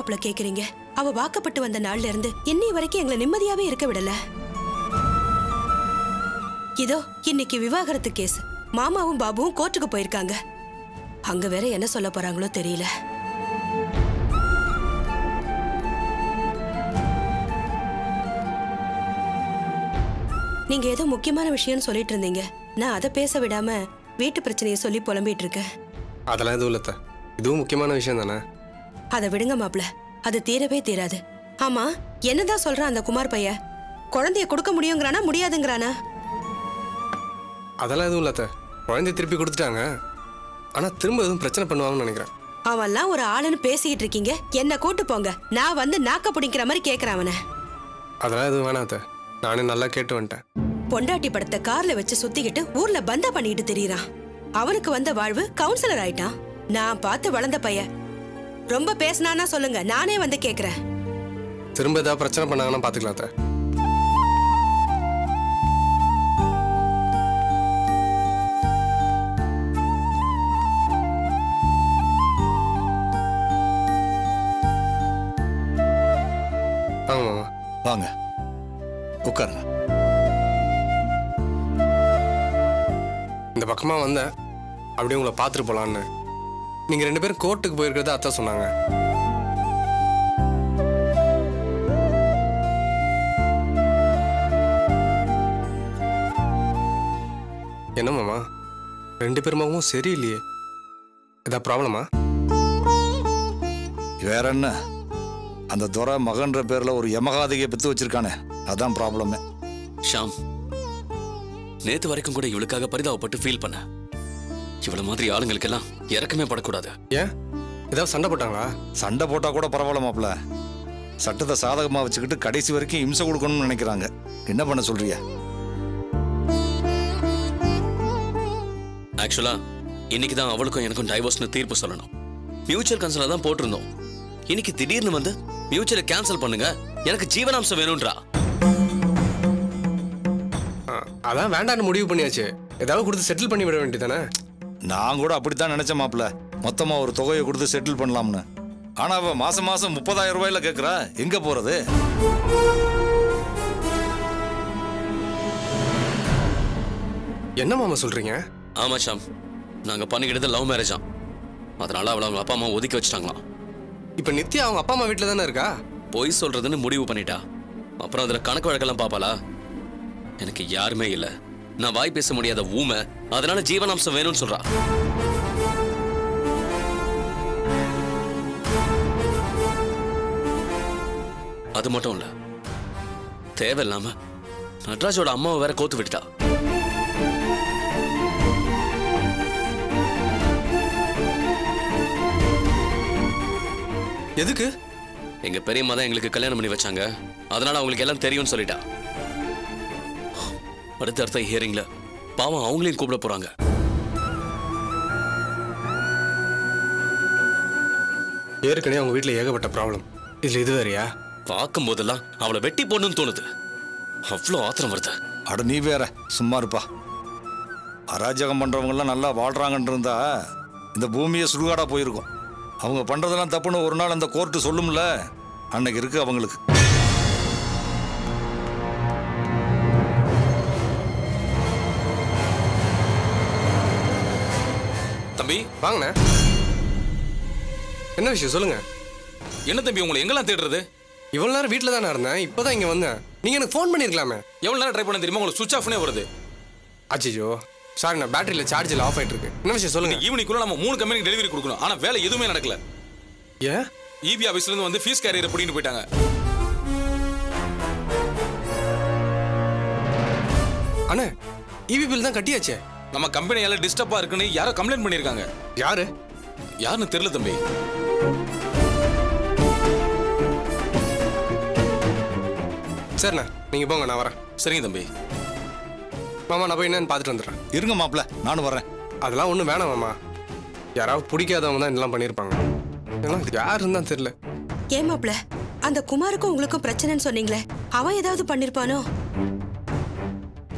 மாப்பிள்ள கேக்குறீங்க? அவ வாக்கப்பட்டு வந்த நாள்ல இருந்து இன்னை வரைக்கும் எங்களை நிம்மதியாவே இருக்க விடல. இதோ இன்னைக்கு விவாகரத்து கேஸ். மாமாவும் பாபுவும் கோர்ட்டுக்கு போயிருக்காங்க. அங்க வேற என்ன சொல்ல போறாங்களோ தெரியல. நீங்க ஏதோ முக்கியமான விஷயம்னு சொல்லிட்டு இருந்தீங்க. நான் அதை பேச விடாம வீட்டு பிரச்சனையை சொல்லி புலம்பிட்டு இருக்கேன். அதெல்லாம் எதுவும் இல்ல. இதுவும் முக்கியமான விஷயம் தானே. அதை விடுங்க மாப்பிள்ள, அது தீரவே தீராது. ஆமா, என்னதான் சொல்றான் அந்த குமார் பைய? குழந்தைய கொடுக்க முடியுங்கிறானா முடியாதுங்கிறானா? அதெல்லாம் எதுவும் இல்ல. குழந்தைய திருப்பி கொடுத்துட்டாங்க. ஆனா திரும்ப எதுவும் பிரச்சனை பண்ணுவாங்கன்னு நினைக்கிறேன். அவன்லாம் ஒரு ஆளுன்னு பேசிக்கிட்டு இருக்கீங்க. என்ன கூட்டு போங்க. நான் வந்து நாக்க பிடிக்கிற மாதிரி கேட்கறான் அவனை. அதெல்லாம் எதுவும் வேணாத்த. நானே நல்லா கேட்டு வந்துட்டேன். பொண்டாட்டி படத்தை கார்ல வச்சு சுத்திக்கிட்டு ஊர்ல பந்தா பண்ணிட்டு தெரியறான். அவனுக்கு வந்த வாழ்வு கவுன்சிலர் ஆயிட்டான். நான் பார்த்து வளர்ந்த பையன். ரொம்ப பேசினானா சொல்லுங்க, நானே வந்து கேக்குறேன். திரும்ப ஏதாவது பிரச்சனை பண்ணாங்கன்னா பாத்துக்கலாம். ஆமாம் வாங்க உட்காருங்க. இந்த பக்கமா வந்தேன், அப்படியே உங்களை பார்த்துட்டு போலான்னு. நீங்க 2 பேரும் கோர்ட்டுக்கு போயிருக்கிறத அத்தை சொன்னாங்க. என்ன மாமா 2 பேர் முகமும் சரியில்லையே, ஏதாவது ப்ராப்ளமா? வேற என்ன, அந்த துரை மகன்ற பேர்ல ஒரு யமகாதியை பெற்று வச்சிருக்கானே, அதான் ப்ராப்ளமே. ஷாம், நேத்து வரைக்கும் கூட இவளுக்காக பரிதாபப்பட்டு ஃபீல் பண்ண. இவ்வளவு மாதிரி ஆளுங்களுக்கெல்லாம் இறக்கமே படக்கூடாது. ஏன் ஏதாவது சண்டை போட்டாங்களா? சண்டை போட்டா கூட பரவாயில்ல மாப்ள, சட்டத்தை சாதகமா வச்சுக்கிட்டு கடைசி வரைக்கும் இம்சை கொடுக்கணும்னு நினைக்கிறாங்க. என்ன பண்ண சொல்றிய? ஆக்சுவலா இன்னைக்கு தான் அவளுக்கும் எனக்கும் டைவோர்ஸ்னு தீர்ப்பு சொல்லணும். மியூச்சுவல் கன்சல்ல தான் போட்டிருந்தோம். இன்னைக்கு திடீர்னு வந்து மியூச்சுவலை கேன்சல் பண்ணுங்க, எனக்கு ஜீவனாம்சம் வேணும்ன்றா. அதான் வேண்டான்னு முடிவு பண்ணியாச்சு. ஏதாவது கொடுத்து செட்டில் பண்ணி விட வேண்டியதானே? நான் கூட அப்படித்தான் நினைச்சேன் மாப்ள, மொத்தமா ஒரு தொகையை கொடுத்து செட்டில் பண்ணலாம்னு. ஆனா அவ மாசம் மாசம் 30,000 ரூபாயில கேட்கிறா. எங்க போறது? என்ன மாமா சொல்றீங்க? ஆமா ஷாம், நாங்க பண்ணிக்கிட்டது லவ் மேரேஜா. அதனால அவளை அவங்க அப்பா அம்மா ஒதுக்கி வச்சுட்டாங்களாம். இப்ப நித்யா அவங்க அப்பா அம்மா வீட்டுல தானே இருக்கா? பொய் சொல்றதுன்னு முடிவு பண்ணிட்டா. அப்புறம் அதுல கணக்கு வழக்கெல்லாம் பாப்பாளா? எனக்கு யாருமே இல்ல, நான் வாய் பேச முடியாத ஊமை, அதனால ஜீவனாம்சம் வேணும்னு சொல்றா. அது மட்டும் இல்ல, தேவையில்லாம நட்ராஜோட அம்மாவை வேற கோத்து விட்டுட்டா. எதுக்கு? எங்க பெரியம்மா தான் எங்களுக்கு கல்யாணம் பண்ணி வச்சாங்க, அதனால அவங்களுக்கு எல்லாம் தெரியும்னு சொல்லிட்டா. அடுத்த ஹியரிங்ல பாவம் அவங்களையும் கூப்பிட போறாங்க. ஏற்கனவே அவங்க வீட்டுல ஏகப்பட்ட ப்ராப்ளம், இதுல இது வேறையா? பார்க்கும் போதெல்லாம் அவளை வெட்டி போடணும்னு தோணுது. அவ்வளோ ஆத்திரம் வருது. அட நீ வேற சும்மா இருப்பா. அராஜகம் பண்றவங்க எல்லாம் நல்லா வாழ்றாங்கன்னு இருந்தா இந்த பூமியை சுடுகாடா போயிருக்கும். அவங்க பண்றதெல்லாம் தப்புன்னு ஒரு நாள் அந்த கோர்ட்டு சொல்லும்ல, அன்னைக்கு இருக்கு அவங்களுக்கு. தம்பி வாங்கண்ணே. என்ன விஷயம் சொல்லுங்க. என்ன தம்பி உங்களை எங்கெல்லாம் தேடுறது? இவ்வளவு நேரம் வீட்டில் தானே இருந்தேன், இப்போதான் இங்க வந்தேன். நீங்க எனக்கு ஃபோன் பண்ணிருக்கலாமே. எவ்வளவு நேரம் ட்ரை பண்ண தெரியுமா? உங்களுக்கு சுவிட்ச் ஆஃப்னே வருது. அச்சோ சாரி, நான் பேட்டரியில சார்ஜில் ஆஃப் ஆயிட்டு இருக்கு. என்ன விஷயம் சொல்லுங்க. ஈவினிங்குள்ள நம்ம 3 கம்பெனிக்கு டெலிவரி கொடுக்கணும். ஆனா வேலை எதுவுமே நடக்கல. ஏன்? இபி ஆபீஸ்ல இருந்து வந்து ஃபீஸ் கேரியரை பிடிக்கிட்டு போயிட்டாங்க. அண்ணே, இபி பில் தான் கட்டியாச்சே. நம்ம கம்பெனியால டிஸ்டர்பா இருக்குன்னு யாரோ கம்ப்ளைண்ட் பண்ணிருக்காங்க. யாரு? யாருன்னு தெரியல தம்பி. சரிண்ணா, நீங்க போங்க, நான் வரேன். சரிங்க தம்பி. மாமா, நான் போய் என்னன்னு பார்த்துட்டு வந்துடுறேன். இருங்க மாப்ள, நானும் வரேன். அதெல்லாம் ஒன்றும் வேணாம் மாமா. யாராவது பிடிக்காதவங்க தான் இதெல்லாம் பண்ணியிருப்பாங்க. யாருன்னு தான் தெரியல. ஏன் மாப்ள, அந்த குமாருக்கும் உங்களுக்கும் பிரச்சனைன்னு சொன்னீங்களே, அவன் ஏதாவது பண்ணிருப்பானோ?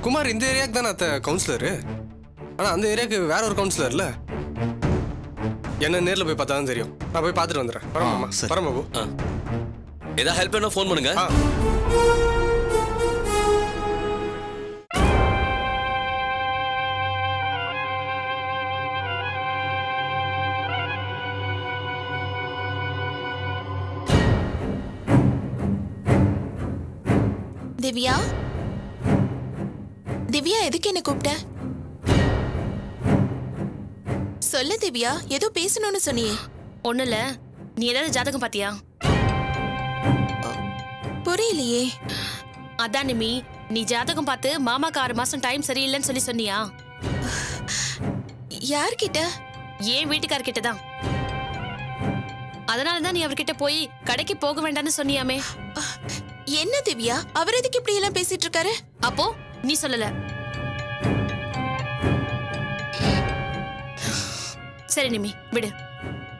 குமார் இந்த ஏரியாவுக்கு தானே அத்தை கவுன்சிலரு. ஆனால் அந்த ஏரியாவுக்கு வேற ஒரு கவுன்சிலர்ல. என்ன நேர்ல போய் பார்த்தா தான் தெரியும். நான் போய் பார்த்துட்டு வந்துடுறேன். வரேன் மாமா. சரி. வரேன் பாபு. ஏதாவது ஹெல்ப் வேணா ஃபோன் பண்ணுங்க. திவ்யா, திவ்யா எதுக்கு என்ன கூப்பிட்ட? சொல்லு திவ்யா, ஏதோ பேசணும்னு சொன்னியே. ஒண்ணும் இல்ல. நீ ஏதாவது ஜாதகம் பாத்தியா? புரியலையே. அதான் நிமி, நீ ஜாதகம் பார்த்து மாமாக்கு 6 மாசம் டைம் சரியில்லைன்னு சொல்லி சொன்னியா? யார்கிட்ட? ஏன் வீட்டுக்காரர்கிட்ட தான். அதனாலதான் நீ அவர்கிட்ட போய் கடைக்கு போக வேண்டாம்னு சொன்னியாமே. என்ன திவ்யா, அவர் எதுக்கு இப்படி எல்லாம் பேசிட்டு இருக்காரு? அப்போ நீ சொல்லல. சரி நிமி, விடு.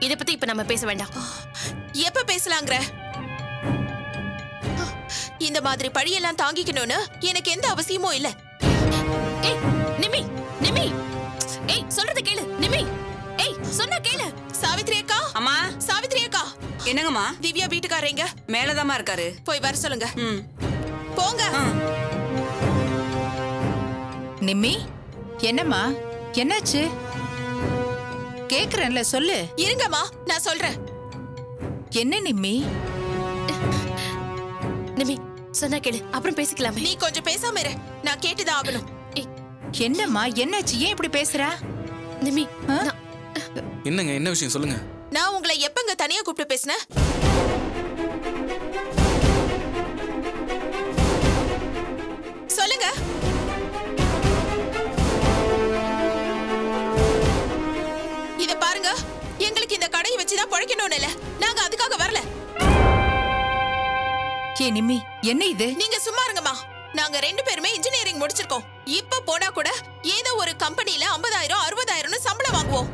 இத பத்தி இப்ப நம்ம பேச வேண்டாம். எப்ப பேசலாங்கற? இந்த மாதிரி பழியெல்லாம் தாங்கிக்கணும்னு எனக்கு எந்த அவசியமும் இல்ல. ஏய் நிமி, நிமி, ஏய் சொல்றத கேளு நிமி. ஏய் சொன்னா கேளு. சாவித்ரி அக்கா. அம்மா. சாவித்ரி அக்கா. என்னங்கம்மா? திவ்யா வீட்டுக்காரங்க மேலதாம்மா இருக்காரு. போய் வர சொல்லுங்க. போங்க. நிம்மி, என்னம்மா என்னாச்சு? கேக்குறேன்ல, சொல்லு. இருங்கம்மா, நான் சொல்றேன். என்ன நிம்மி? நிமி சொன்னா கேளு, அப்புறம் பேசிக்கலாமே. நீ கொஞ்சம் பேசாம இரு, நான் கேட்டுதான் ஆகணும். என்னம்மா என்னாச்சு? ஏன் இப்படி பேசுற? நிமி, என்னங்க, என்ன விஷயம் சொல்லுங்க. நான் உங்களை எப்பங்க தனியா கூப்பிட்டு பேசினேன்? சொல்லுங்க. இத பாருங்க, எங்களுக்கு இந்த கடையை வச்சுதான் பழைக்கணும்னு இல்ல, நாங்க அதுக்காக வரல. ஏ நிம்மி, என்ன இது? நீங்க சும்மா இருங்கம்மா. நாங்க 2 பேருமே இன்ஜினியரிங் முடிச்சிருக்கோம். இப்ப போனா கூட ஏதோ ஒரு கம்பெனில 50,000 60,000 சம்பளம் வாங்குவோம்.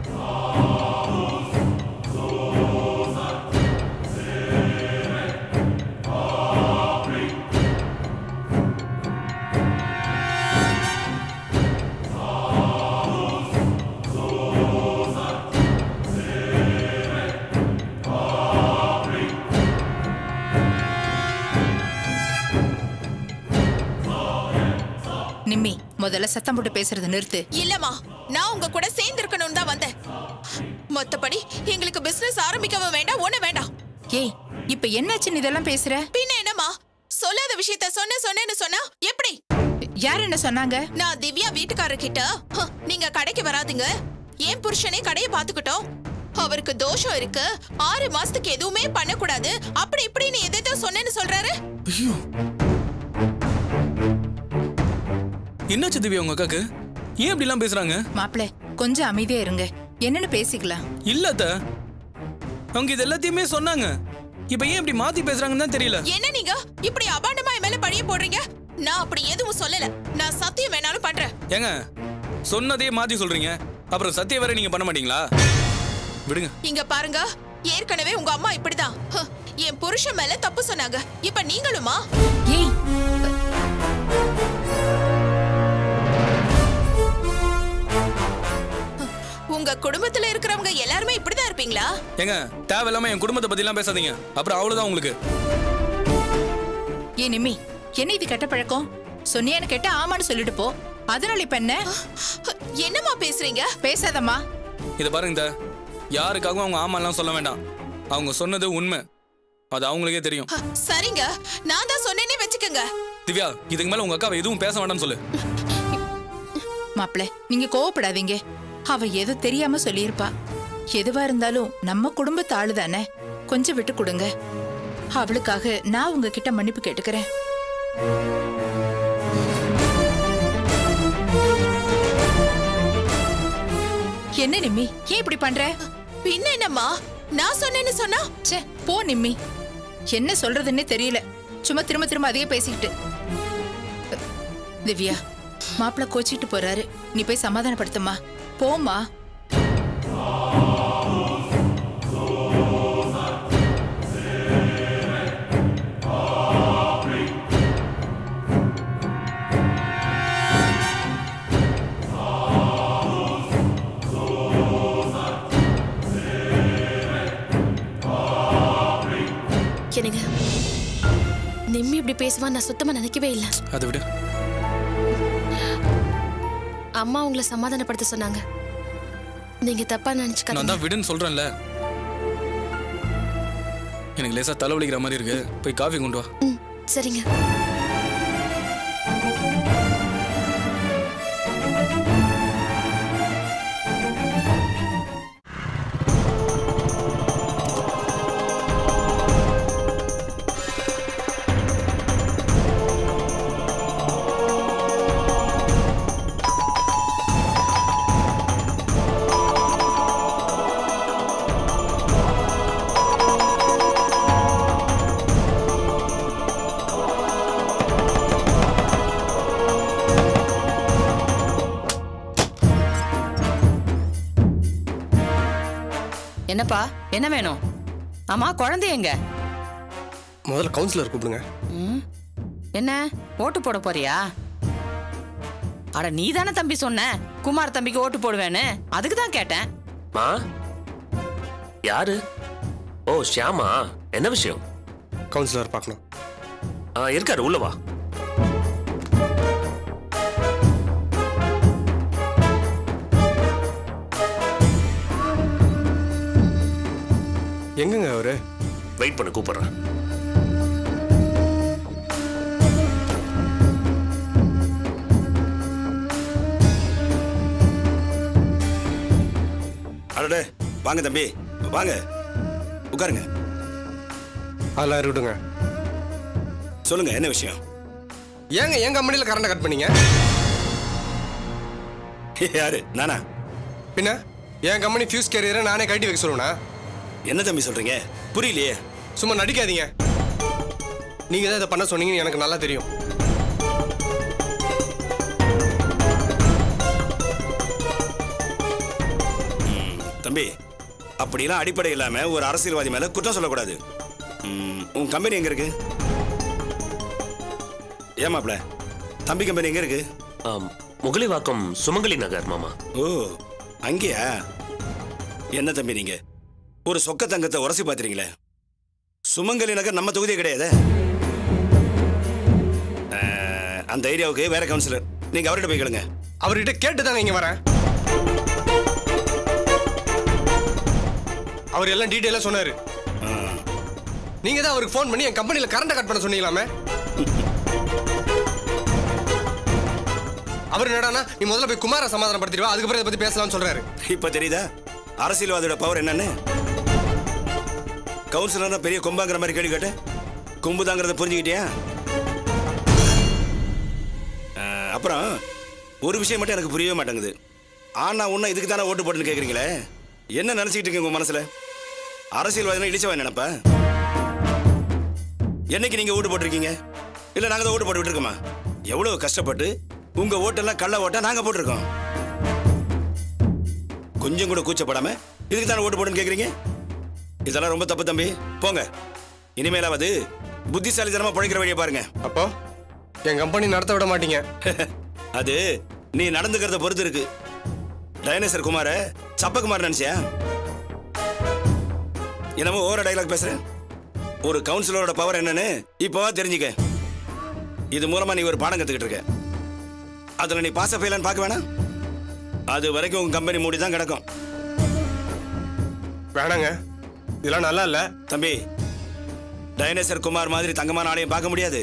நிம்மி, முதல்ல சத்தம் போட்டு பேசுறது நிறுத்து. இல்லம்மா, நான் உங்க கூட சேர்ந்து இருக்கணும்னு தான் வந்தேன். மொத்தப்படி எங்களுக்கு பிசினஸ் ஆரம்பிக்கவும் வேண்டாம், ஒண்ணு வேண்டாம். ஏய், இப்ப என்னாச்சுன்னு இதெல்லாம் பேசுற? பின்ன என்னம்மா, சொல்லாத விஷயத்த சொன்னேன்னு சொன்னா எப்படி? யார் என்ன சொன்னாங்க? நான் திவ்யா வீட்டுக்காரர் கிட்ட நீங்க கடைக்கு வராதீங்க, ஏன் புருஷனே கடையை பாத்துக்கிட்டோம், அவருக்கு தோஷம் இருக்கு, 6 மாசத்துக்கு எதுவுமே பண்ணக்கூடாது, அப்படி இப்படின்னு எதோ சொன்னேன்னு சொல்றாரு. ஐயோ, என்னாச்சு திவ்யா உங்க அக்காக்கு? ஏன் இப்படி எல்லாம் பேசுறாங்க? மாப்பிள, கொஞ்சம் அமைதியா இருங்க, என்னன்னு பேசிக்கலாம். இல்ல அவங்க இது எல்லாத்தையுமே சொன்னாங்க. இப்ப ஏன் இப்படி மாத்தி பேசுறாங்கன்னு தான் தெரியல. என்ன நீங்க இப்படி அபாண்டமா என் மேல பழிய போடுறீங்க? நான் அப்படி எதுவும் சொல்லல, நான் சத்தியம் வேணாலும் பண்றேன். ஏங்க, சொன்னதையே மாத்தி சொல்றீங்க, அப்புறம் சத்தியம் வேற நீங்க பண்ண மாட்டீங்களா? விடுங்க. இங்க பாருங்க, ஏற்கனவே உங்க அம்மா இப்படிதான் என் புருஷன் மேல தப்பு சொன்னாங்க, இப்ப நீங்களுமா? ஏய், உங்க குடும்பத்துல இருக்கிறவங்க எல்லாருமே இப்படிதான் இருப்பீங்களா? ஏங்க, தேவையில்லாம என் குடும்பத்தை பத்தி எல்லாம் பேசாதீங்க, அப்புறம் அவ்வளவுதான் உங்களுக்கு. ஏ நிம்மி, என்ன இது கெட்ட பழக்கம்? சொன்னியான்னு கேட்டா ஆமான்னு சொல்லிட்டு போ. அதனால இப்ப என்ன? என்னம்மா பேசுறீங்க? பேசாதம்மா. இத பாருங்க, யாருக்காகவும் அவங்க ஆமாலாம் சொல்ல வேண்டாம். அவங்க சொன்னது உண்மை, அது அவங்களுக்கே தெரியும். சரிங்க, நான் தான் சொன்னேனே வச்சுக்கோங்க. திவ்யா, இதுக்கு மேல உங்க அக்காவை எதுவும் பேச வேண்டாம்னு சொல்லு. மாப்பிள, நீங்க கோவப்படாதீங்க. அவ ஏதோ தெரியாம சொல்லியிருப்பா. எதுவா இருந்தாலும் நம்ம குடும்பத்து ஆளு தானே, கொஞ்சம் விட்டு கொடுங்க. அவளுக்காக நான் உங்ககிட்ட மன்னிப்பு கேட்டுக்கிறேன். என்ன நிம்மி, ஏன் இப்படி பண்ற? பின்ன என்னம்மா, நான் சொன்னேன்னு சொன்னா? ச்சே, போ நிம்மி. என்ன சொல்றதுன்னே தெரியல, சும்மா திரும்ப திரும்ப அதையே பேசிக்கிட்டு. திவ்யா, மாப்பிள்ள கோச்சிட்டு போறாரு, நீ போய் சமாதானப்படுத்துமா. போமா. பேசுவான்னு நான் சுத்தமா நினைக்கவே இல்லை. அதை விட அம்மா உங்களை சமாதானப்படுத்த சொன்னாங்க. நீங்க தப்பா நான் நினைச்சுக்காதீங்க. தான் விடுன்னு சொல்றேன்ல. எனக்கு லேசா தலைவலிக்கிற மாதிரி இருக்கு. போய் காஃபி கொண்டு வா. சரிங்க. என்னப்பா, என்ன வேணும்? ஆமா, குழந்தை எங்க? முதல்ல கவுன்சிலர் கூப்பிடுங்க. என்ன ஓட்டு போட போறியா? அட நீ தானே தம்பி சொன்ன குமார் தம்பிக்கு ஓட்டு போடுவேன்னு. அதுக்கு தான் கேட்டேன். மா யாரு? ஓ ஷியாமா, என்ன விஷயம்? கவுன்சிலர் பார்க்கணும். இருக்காரு, உள்ள வா. எங்கங்க அவரு? வெயிட் பண்ண, கூப்பிடுறேன். அடடே, வாங்க தம்பி, வாங்க உட்காருங்க. அதெல்லாம் இருக்கட்டுங்க. சொல்லுங்க, என்ன விஷயம்? ஏங்க என் கம்பெனியில் கரண்டை கட் பண்ணீங்க? யாரு? நானா? பின்ன என் கம்பெனி ஃபியூஸ் கேரியரை நானே கட்டி வைக்க சொல்லுவேனா? என்ன தம்பி சொல்றீங்க? புரியலையே. சும்மா நடிக்காதீங்க. நீங்க தான் இதை பண்ண சொன்னீங்கன்னு எனக்கு நல்லா தெரியும். தம்பி, அப்படிலாம் அடிப்படை இல்லாம ஒரு அரசியல்வாதி மேல குற்றம் சொல்லக்கூடாது. உன் கம்பெனி எங்க இருக்கு? ஏமாப்ல, தம்பி கம்பெனி எங்க இருக்கு? முகலிவாக்கம் சுமங்கலி நகர் மாமா. ஓ, அங்கேயா? என்ன தம்பி நீங்க ஒரு சொக்க தங்கத்தை உரசி பாத்துறீங்களே. சுமங்கலி நகர் நம்ம தொகுதியே கிடையாது. அந்த ஏரியாவுக்கு வேற கவுன்சிலர், நீங்க அவர்கிட்ட போய் கேளுங்க. அவர்கிட்ட கேட்டுதாங்க இங்க வரேன். அவர் எல்லாம் டீடைலா சொன்னாரு. நீங்க தான் அவருக்கு ஃபோன் பண்ணி என் கம்பெனில கரண்ட் கட் பண்ண சொன்னீங்களாமே. அவர் என்னடானா, நீ முதல்ல போய் குமார சமாதானப்படுத்திடுவா, அதுக்கப்புறம் இதை பத்தி பேசலாம்னு சொல்றாரு. இப்ப தெரியுதா அரசியல்வாதியோட பவர் என்னன்னு? கவுன்சிலர் பெரிய கொம்பாங்கிற மாதிரி கேள்வி கேட்டு கொம்புதாங்கிறத புரிஞ்சுக்கிட்டியா? அப்புறம் ஒரு விஷயம் மட்டும் எனக்கு புரியவே மாட்டேங்குது. ஆனா உன்ன இதுக்கு தானே ஓட்டு போட்டுன்னு கேக்குறீங்களே, என்ன நினைச்சிட்டு இருக்கீங்க உங்க மனசுல? அரசியல்வாதினா இடிச்சவன் நினைப்பா? என்னைக்கு நீங்க ஓட்டு போட்டிருக்கீங்க? இல்ல நாங்க தான் ஓட்டு போட்டு விட்டுருக்கோமா? எவ்வளவு கஷ்டப்பட்டு உங்க ஓட்டெல்லாம் கள்ள ஓட்டா நாங்க போட்டிருக்கோம். கொஞ்சம் கூட கூச்சப்படாம இதுக்கு தானே ஓட்டு போட்டுன்னு கேக்குறீங்க? இதெல்லாம் ரொம்ப தப்பு தம்பி. போங்க, இனிமேலாவது புத்திசாலித்தனமா பிழைக்கிற வழியை பாருங்க. அப்போ என் கம்பெனி நடத்த விட மாட்டீங்க? அது நீ நடந்துக்கிறத பொறுத்து இருக்கு. டைனோசர் குமார சப்பகுமார் நினைச்சியா? என்னமோ ஓவர டைலாக் பேசுற. ஒரு கவுன்சிலரோட பவர் என்னன்னு இப்போவா தெரிஞ்சுக்க. இது மூலமா நீ ஒரு பாடம் கத்துக்கிட்டு இருக்க. அதுல நீ பாஸ் ஃபெயிலான்னு பார்க்க வேணாம். அது வரைக்கும் உங்க கம்பெனி மூடி தான் கிடக்கும். வேணாங்க, இதெல்லாம் நல்லா இல்ல தம்பி. டைனோசர் குமார் மாதிரி தங்கமான ஆளையும் பார்க்க முடியாது,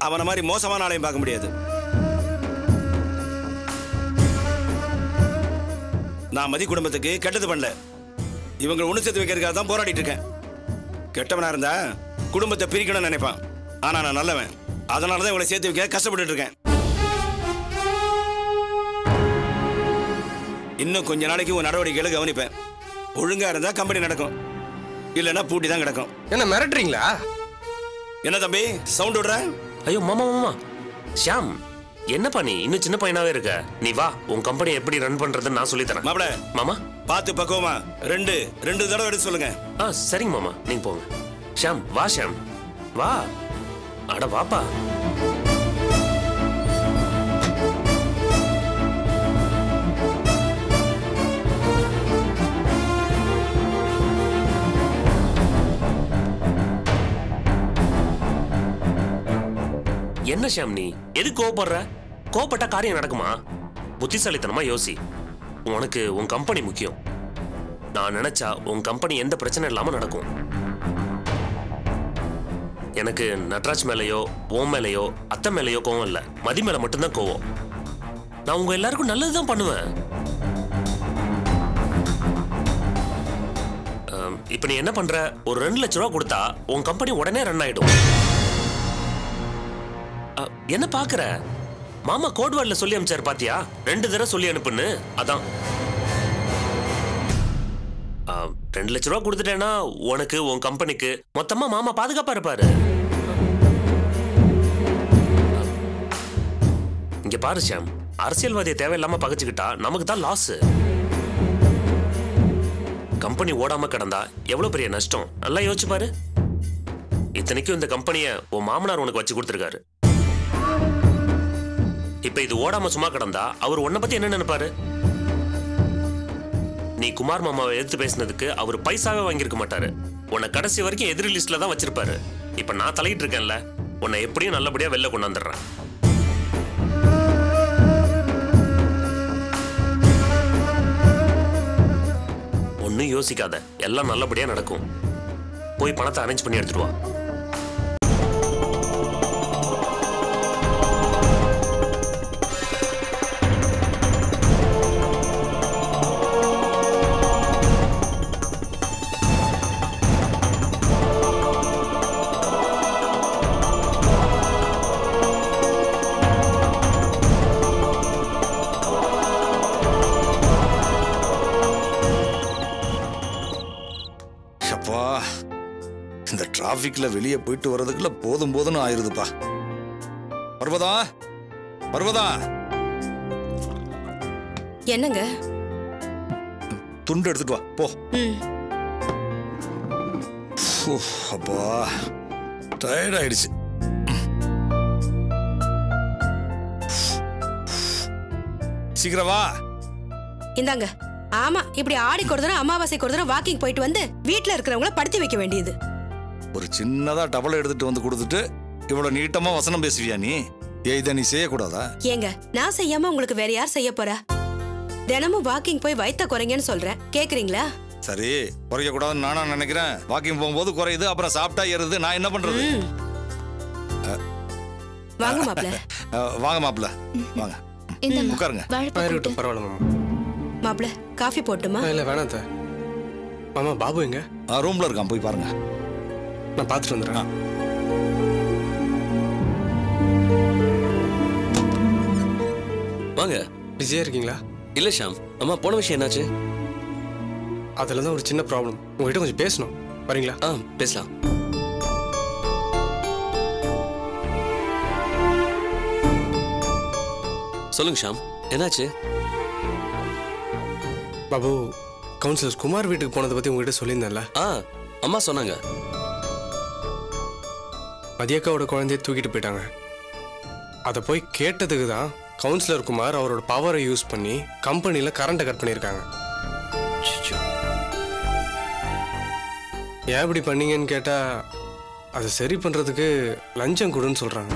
அவனை மாதிரி மோசமான ஆளையும் பார்க்க முடியாது. நான் மதி குடும்பத்துக்கு கெட்டது பண்ணல, இவங்க ஒண்ணு சேர்த்து வைக்கிறதுக்காக தான் போராடிட்டு இருக்கேன். கெட்டவனா இருந்தா குடும்பத்தை பிரிக்கணும்னு நினைப்பான். ஆனா நான் நல்லவன், அதனாலதான் இவங்களை சேர்த்து வைக்க கஷ்டப்பட்டு இருக்கேன். இன்னும் கொஞ்ச நாளைக்கு உன் நடவடிக்கைகளை கவனிப்பேன். ஒழுங்கா இருந்தா கம்பெனி நடக்கும், இல்லைன்னா பூட்டி தான் கிடக்கும். என்ன மிரட்டுறீங்களா? என்ன தம்பி சவுண்ட் விடுற? ஐயோ மாமா மாமா, ஷியாம் என்னப்பா நீ இன்னும் சின்ன பையனாவே இருக்க. நீ வா, உன் கம்பெனி எப்படி ரன் பண்றதுன்னு நான் சொல்லி தரேன். மாப்ள மாமா பார்த்து பக்குவமா ரெண்டு தடவை எடுத்து சொல்லுங்க. சரிங்க மாமா, நீங்க போங்க. ஷியாம் வா, ஷியாம் வா. அட வாப்பா. என்ன ஷாம் நீ எது கோவப்படுற? கோவப்பட்டா காரியம் நடக்குமா? புத்திசாலித்தனமா யோசி. உனக்கு உன் கம்பெனி முக்கியம். நான் நினைச்சா உன் கம்பெனி எந்த பிரச்சனை இல்லாம நடக்கும். எனக்கு நட்ராஜ் மேலேயோ ஓம் மேலேயோ அத்தை மேலேயோ கோவம் இல்லை, மதி மேல மட்டும்தான் கோவம். நான் உங்க எல்லாருக்கும் நல்லதுதான் பண்ணுவேன். இப்ப நீ என்ன பண்ற? ஒரு 2 லட்ச ரூபா கொடுத்தா உன் கம்பெனி உடனே ரன் ஆயிடும். என்ன பாக்குற? மாமா கோட்வேர்ட்ல சொல்லி அனுப்பிச்சாரு பாத்தியா? 2 தடவை சொல்லி அனுப்புன்னு. அதான் 2 லட்ச ரூபா கொடுத்துட்டேன்னா உனக்கு உன் கம்பெனிக்கு மொத்தமா மாமா பாதுகாப்பா இருப்பாரு. இங்க பாரு ஷாம், அரசியல்வாதியை தேவையில்லாம பகைச்சுக்கிட்டா நமக்கு தான் லாஸ். கம்பெனி ஓடாம கிடந்தா எவ்வளவு பெரிய நஷ்டம் நல்லா யோசிச்சு பாரு. இத்தனைக்கும் இந்த கம்பெனிய உன் மாமனார் உனக்கு வச்சு கொடுத்துருக்காரு. இப்ப இது ஓடாம சும்மா கிடந்தா அவர் உன்னை பத்தி என்ன நினைப்பாரு? நீ குமார் மாமாவை எதிர்த்து பேசினதுக்கு அவர் பைசாவே வாங்கியிருக்க மாட்டாரு. உன்னை கடைசி வரைக்கும் எதிரி லிஸ்ட்ல தான் வச்சிருப்பாரு. இப்ப நான் தலையிட்டு இருக்கேன்ல, உன்னை எப்படியும் நல்லபடியா வெளில கொண்டாந்துடுறேன். ஒன்னும் யோசிக்காத, எல்லாம் நல்லபடியா நடக்கும். போய் பணத்தை அரேஞ்ச் பண்ணி எடுத்துட்டு வா. இந்த டிராபிக்ல வெளியே போயிட்டு வர்றதுக்குள்ள போதும் போதும்னு ஆயிருதுப்பா. பர்வதா, பர்வதா, என்னங்க? துண்டு எடுத்துட்டு வா போ. அப்பா டயர்ட் ஆயிடுச்சு. சீக்கிரம் வா. இந்தாங்க. ஆமா, இப்படி ஆடி கொடுத்தா அமாவாசை கொடுத்தா வாக்கிங் போயிட்டு வந்து வீட்டுல இருக்கிறவங்கள படுத்தி வைக்க வேண்டியது. ஒரு சின்னதா டபுள் எடுத்துட்டு வந்து கொடுத்துட்டு இவ்வளவு நீட்டமா வசனம் பேசுவியா நீ? இதை நீ செய்யக்கூடாதா? ஏங்க, நான் செய்யாம உங்களுக்கு வேற யார் செய்ய போறா? தினமும் வாக்கிங் போய் வயித்த குறைங்கன்னு சொல்றேன், கேக்குறீங்களா? சரி, குறைக்க கூடாதுன்னு நானா நினைக்கிறேன். வாக்கிங் போகும்போது குறையுது, அப்புறம் சாப்பிட்டா ஏறுது. நான் என்ன பண்றது? வாங்க மாப்ள. வாங்க மாப்ள, வாங்க உட்காருங்க. பரவாயில்ல மாமா. மாப்ள, காஃபி போட்டுமா? இல்ல வேணாம். மாமா பாபு எங்க? ரூம்ல இருக்கான், போய் பாருங்க. நான் பார்த்துட்டு வந்துடுறேன். வாங்க. பிஸியா இருக்கீங்களா? இல்ல ஷாம், அம்மா போன விஷயம் என்னாச்சு? அதுல தான் ஒரு சின்ன ப்ராப்ளம். உங்ககிட்ட கொஞ்சம் பேசணும், வரீங்களா? பேசலாம். சொல்லுங்க ஷாம், என்னாச்சு? பாபு, கவுன்சிலர் குமார் வீட்டுக்கு போனதை பத்தி உங்ககிட்ட சொல்லியிருந்தேன்ல? அம்மா சொன்னாங்க. மதியக்காவோட குழந்தைய தூக்கிட்டு போயிட்டாங்க. அதை போய் கேட்டதுக்கு தான் கவுன்சிலர் குமார் அவரோட பவரை யூஸ் பண்ணி கம்பெனியில் கரண்ட்டை கட் பண்ணியிருக்காங்க. ஏன் இப்படி பண்ணீங்கன்னு கேட்டால் அதை சரி பண்ணுறதுக்கு லஞ்சம் கொடுன்னு சொல்கிறாங்க.